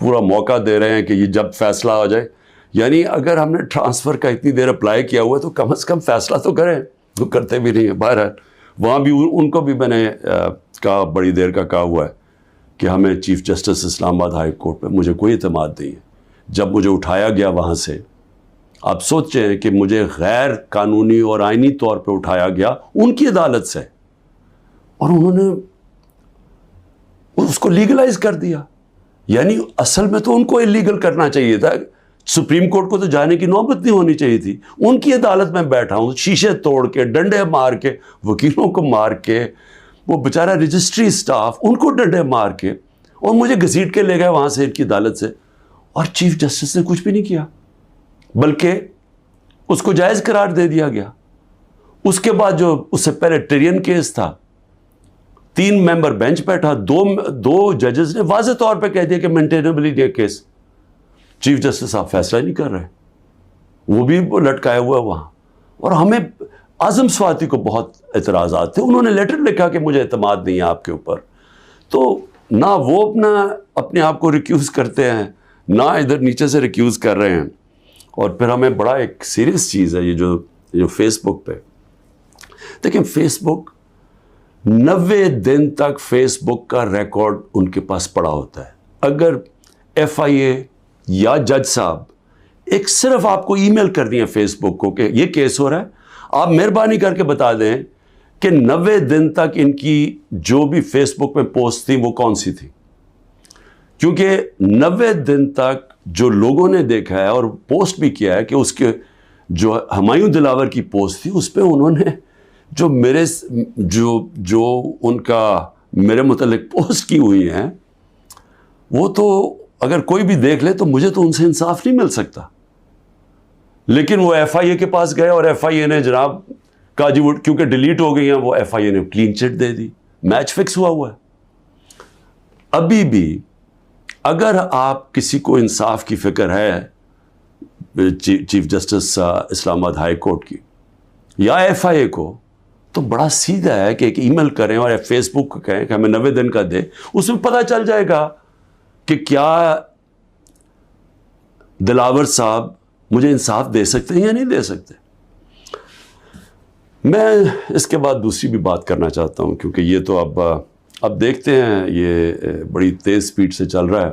پورا موقع دے رہے ہیں کہ یہ جب فیصلہ ہو جائے. یعنی اگر ہم نے ٹرانسفر کا اتنی دیر اپلائی کیا ہوا ہے تو کم از کم فیصلہ تو کریں. تو کرتے بھی نہیں ہیں. بہرحال وہاں بھی ان کو بھی میں نے کہا, بڑی دیر کا کہا ہوا ہے کہ ہمیں چیف جسٹس اسلام آباد ہائی کورٹ پہ مجھے کوئی اعتماد نہیں ہے. جب مجھے اٹھایا گیا وہاں سے, آپ سوچیں کہ مجھے غیر قانونی اور آئینی طور پہ اٹھایا گیا ان کی عدالت سے, اور انہوں نے اس کو لیگلائز کر دیا. یعنی اصل میں تو ان کو اللیگل کرنا چاہیے تھا. سپریم کورٹ کو تو جانے کی نوبت نہیں ہونی چاہیے تھی. ان کی عدالت میں بیٹھا ہوں, شیشے توڑ کے, ڈنڈے مار کے, وکیلوں کو مار کے, وہ بیچارہ رجسٹری اسٹاف ان کو ڈنڈے مار کے, اور مجھے گھسیٹ کے لے گئے وہاں سے ان کی عدالت سے. اور چیف جسٹس نے کچھ بھی نہیں کیا, بلکہ اس کو جائز قرار دے دیا گیا. اس کے بعد جو اس سے پہلے ٹرین کیس تھا, 3 ممبر بینچ بیٹھا, دو ججز نے واضح طور پہ کہہ دیا کہ مینٹینیبل یہ کیس. چیف جسٹس صاحب فیصلہ نہیں کر رہے, وہ بھی لٹکائے ہوا وہاں. اور ہمیں اعظم سواتی کو بہت اعتراضات تھے. انہوں نے لیٹر لکھا کہ مجھے اعتماد نہیں ہے آپ کے اوپر. تو نہ وہ اپنے آپ کو ریکیوز کرتے ہیں, نہ ادھر نیچے سے ریکیوز کر رہے ہیں. اور پھر ہمیں بڑا ایک سیریس چیز ہے یہ جو فیس بک پہ دیکھیں, فیس بک 90 دن تک فیس بک کا ریکارڈ ان کے پاس پڑا ہوتا ہے. اگر FIA یا جج صاحب ایک صرف آپ کو ای میل کر دیں فیس بک کو کہ یہ کیس ہو رہا ہے, آپ مہربانی کر کے بتا دیں کہ 90 دن تک ان کی جو بھی فیس بک میں پوسٹ تھی وہ کون سی تھی. کیونکہ 90 دن تک جو لوگوں نے دیکھا ہے اور پوسٹ بھی کیا ہے کہ اس کے جو ہمایوں دلاور کی پوسٹ تھی اس پہ انہوں نے جو ان کا میرے متعلق پوسٹ کی ہوئی ہیں, وہ تو اگر کوئی بھی دیکھ لے تو مجھے تو ان سے انصاف نہیں مل سکتا. لیکن وہ FIA کے پاس گئے اور FIA نے جناب کہا جی وہ کیونکہ ڈیلیٹ ہو گئی ہیں, وہ FIA نے کلین چٹ دے دی. میچ فکس ہوا ہے. ابھی بھی اگر آپ کسی کو انصاف کی فکر ہے چیف جسٹس اسلام آباد ہائی کورٹ کی یا FIA کو, تو بڑا سیدھا ہے کہ ایک ای میل کریں اور فیس بک کو کہیں کہ ہمیں 90 دن کا دے. اس میں پتہ چل جائے گا کہ کیا دلاور صاحب مجھے انصاف دے سکتے ہیں یا نہیں دے سکتے. میں اس کے بعد دوسری بھی بات کرنا چاہتا ہوں, کیونکہ یہ تو اب دیکھتے ہیں, یہ بڑی تیز سپیڈ سے چل رہا ہے.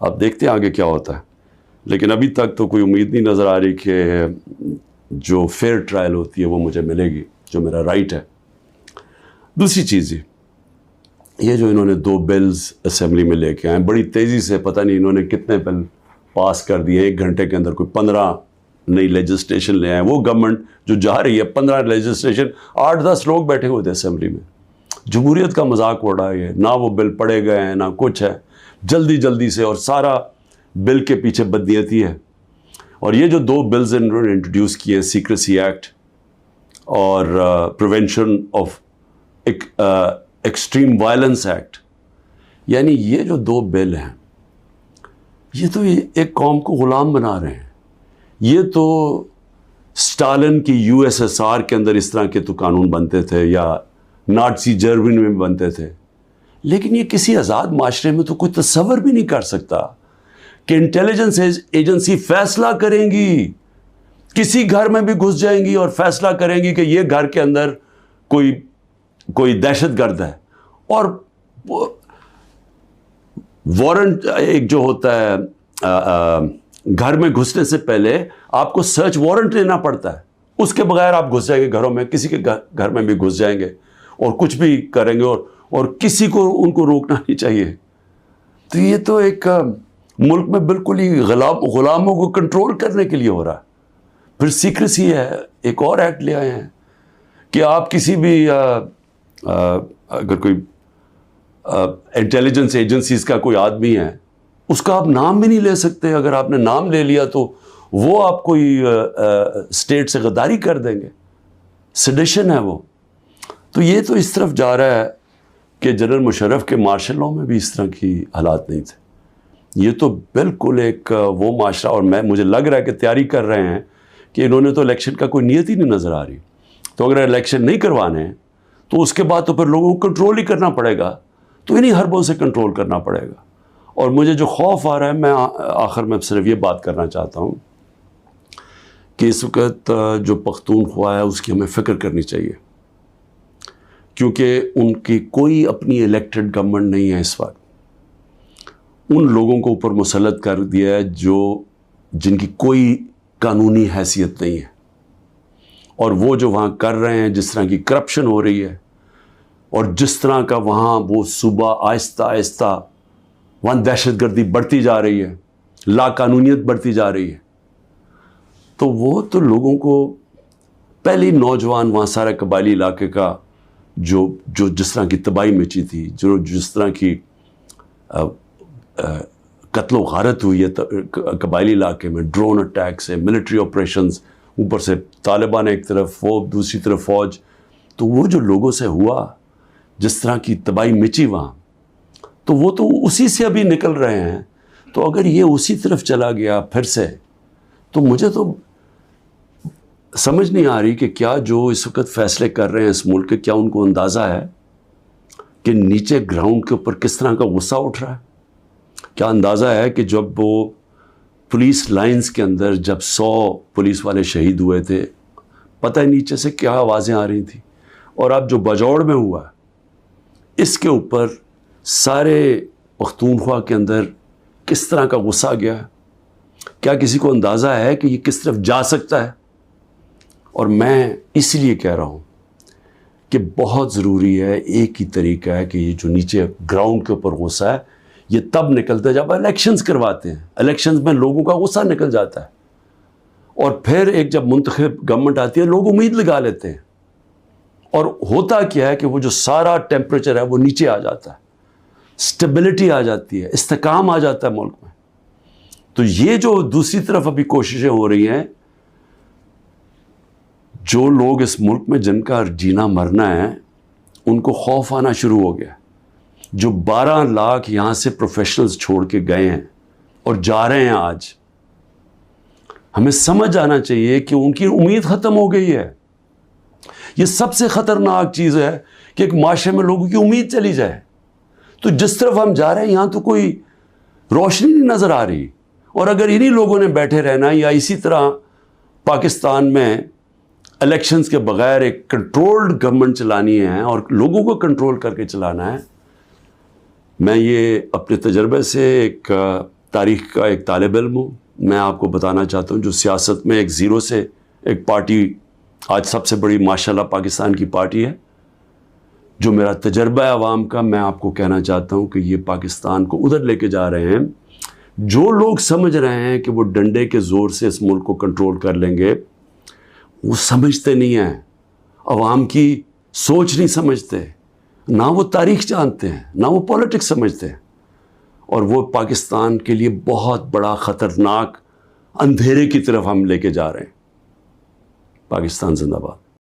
اب دیکھتے ہیں آگے کیا ہوتا ہے. لیکن ابھی تک تو کوئی امید نہیں نظر آ رہی کہ جو فیئر ٹرائل ہوتی ہے وہ مجھے ملے گی, جو میرا رائٹ ہے. دوسری چیز یہ جو انہوں نے 2 بلز اسمبلی میں لے کے آئے بڑی تیزی سے, پتہ نہیں انہوں نے کتنے بل پاس کر دیے 1 گھنٹے کے اندر, کوئی 15 نئی لیجسلیشن لے آئے. وہ گورنمنٹ جو جا رہی ہے 15 لیجسلیشن, 8-10 لوگ بیٹھے ہوئے تھے اسمبلی میں. جمہوریت کا مذاق اڑا ہے, نہ وہ بل پڑے گئے ہیں نہ کچھ ہے, جلدی سے, اور سارا بل کے پیچھے بدنیتی ہے. اور یہ جو 2 بلز انہوں نے انٹروڈیوس کیے ہیں, سیکریسی ایکٹ اور prevention of extreme violence act, یعنی یہ جو 2 بل ہیں یہ تو ایک قوم کو غلام بنا رہے ہیں. یہ تو اسٹالن کی USSR کے اندر اس طرح کے تو قانون بنتے تھے, یا نازی جرمنی میں بنتے تھے. لیکن یہ کسی آزاد معاشرے میں تو کوئی تصور بھی نہیں کر سکتا کہ انٹیلیجنس ایجنسی فیصلہ کریں گی, کسی گھر میں بھی گھس جائیں گی اور فیصلہ کریں گی کہ یہ گھر کے اندر کوئی دہشت گرد ہے, اور وارنٹ ایک جو ہوتا ہے گھر میں گھسنے سے پہلے آپ کو سرچ وارنٹ لینا پڑتا ہے, اس کے بغیر آپ گھس جائیں گے گھروں میں, کسی کے گھر میں بھی گھس جائیں گے اور کچھ بھی کریں گے, اور کسی کو ان کو روکنا نہیں چاہیے. تو یہ تو ایک ملک میں بالکل ہی غلاموں کو کنٹرول کرنے کے لیے ہو رہا ہے. پھر سیکریسی ہے, ایک اور ایکٹ لے آئے ہیں کہ آپ کسی بھی اگر کوئی انٹیلیجنس ایجنسیز کا کوئی آدمی ہے, اس کا آپ نام بھی نہیں لے سکتے. اگر آپ نے نام لے لیا تو وہ آپ کوئی اسٹیٹ سے غداری کر دیں گے, سیڈیشن ہے وہ. تو یہ تو اس طرف جا رہا ہے کہ جنرل مشرف کے مارشل لاء میں بھی اس طرح کی حالات نہیں تھے. یہ تو بالکل ایک وہ معاشرہ, اور مجھے لگ رہا ہے کہ تیاری کر رہے ہیں کہ انہوں نے تو الیکشن کا کوئی نیت ہی نہیں نظر آ رہی. تو اگر الیکشن نہیں کروانے تو اس کے بعد تو پھر لوگوں کو کنٹرول ہی کرنا پڑے گا, تو انہیں حربوں سے کنٹرول کرنا پڑے گا. اور مجھے جو خوف آ رہا ہے، میں آخر میں صرف یہ بات کرنا چاہتا ہوں کہ اس وقت جو پختونخوا ہے اس کی ہمیں فکر کرنی چاہیے، کیونکہ ان کی کوئی اپنی الیکٹڈ گورنمنٹ نہیں ہے اس وقت. ان لوگوں کو اوپر مسلط کر دیا ہے جن کی کوئی قانونی حیثیت نہیں ہے، اور وہ جو وہاں کر رہے ہیں، جس طرح کی کرپشن ہو رہی ہے اور جس طرح کا وہاں وہ صوبہ آہستہ آہستہ وہاں دہشت گردی بڑھتی جا رہی ہے، لا قانونیت بڑھتی جا رہی ہے، تو وہ تو لوگوں کو پہلی نوجوان وہاں سارے قبائلی علاقے کا جو جس طرح کی تباہی مچی تھی، جس طرح کی قتل و غارت ہوئی ہے قبائلی علاقے میں، ڈرون اٹیک سے، ملٹری آپریشنز، اوپر سے طالبان ایک طرف، وہ دوسری طرف فوج، تو وہ جو لوگوں سے ہوا، جس طرح کی تباہی مچی وہاں، تو وہ تو اسی سے ابھی نکل رہے ہیں. تو اگر یہ اسی طرف چلا گیا پھر سے، تو مجھے تو سمجھ نہیں آ رہی کہ کیا جو اس وقت فیصلے کر رہے ہیں اس ملک کے، کیا ان کو اندازہ ہے کہ نیچے گراؤنڈ کے اوپر کس طرح کا غصہ اٹھ رہا ہے؟ کیا اندازہ ہے کہ جب وہ پولیس لائنز کے اندر جب 100 پولیس والے شہید ہوئے تھے، پتہ ہے نیچے سے کیا آوازیں آ رہی تھیں؟ اور اب جو بجوڑ میں ہوا اس کے اوپر سارے پختونخوا کے اندر کس طرح کا غصہ گیا ہے؟ کیا کسی کو اندازہ ہے کہ یہ کس طرف جا سکتا ہے؟ اور میں اس لیے کہہ رہا ہوں کہ بہت ضروری ہے، ایک ہی طریقہ ہے کہ یہ جو نیچے گراؤنڈ کے اوپر غصہ ہے یہ تب نکلتا ہے جب الیکشنز کرواتے ہیں. الیکشنز میں لوگوں کا غصہ نکل جاتا ہے، اور پھر ایک جب منتخب گورنمنٹ آتی ہے لوگ امید لگا لیتے ہیں، اور ہوتا کیا ہے کہ وہ جو سارا ٹیمپریچر ہے وہ نیچے آ جاتا ہے، سٹیبلٹی آ جاتی ہے، استحکام آ جاتا ہے ملک میں. تو یہ جو دوسری طرف ابھی کوششیں ہو رہی ہیں، جو لوگ اس ملک میں جن کا جینا مرنا ہے ان کو خوف آنا شروع ہو گیا. جو 12 لاکھ یہاں سے پروفیشنلز چھوڑ کے گئے ہیں اور جا رہے ہیں، آج ہمیں سمجھ آنا چاہیے کہ ان کی امید ختم ہو گئی ہے. یہ سب سے خطرناک چیز ہے کہ ایک معاشرے میں لوگوں کی امید چلی جائے. تو جس طرف ہم جا رہے ہیں یہاں تو کوئی روشنی نہیں نظر آ رہی، اور اگر انہی لوگوں نے بیٹھے رہنا یا اسی طرح پاکستان میں الیکشنز کے بغیر ایک کنٹرولڈ گورنمنٹ چلانی ہے اور لوگوں کو کنٹرول کر کے چلانا ہے. میں یہ اپنے تجربے سے ایک تاریخ کا ایک طالب علم ہوں، میں آپ کو بتانا چاہتا ہوں جو سیاست میں ایک زیرو سے ایک پارٹی آج سب سے بڑی ماشاءاللہ پاکستان کی پارٹی ہے، جو میرا تجربہ ہے عوام کا، میں آپ کو کہنا چاہتا ہوں کہ یہ پاکستان کو ادھر لے کے جا رہے ہیں. جو لوگ سمجھ رہے ہیں کہ وہ ڈنڈے کے زور سے اس ملک کو کنٹرول کر لیں گے، وہ سمجھتے نہیں ہیں، عوام کی سوچ نہیں سمجھتے، نہ وہ تاریخ جانتے ہیں، نہ وہ پولیٹکس سمجھتے ہیں، اور وہ پاکستان کے لیے بہت بڑا خطرناک اندھیرے کی طرف ہم لے کے جا رہے ہیں. پاکستان زندہ باد.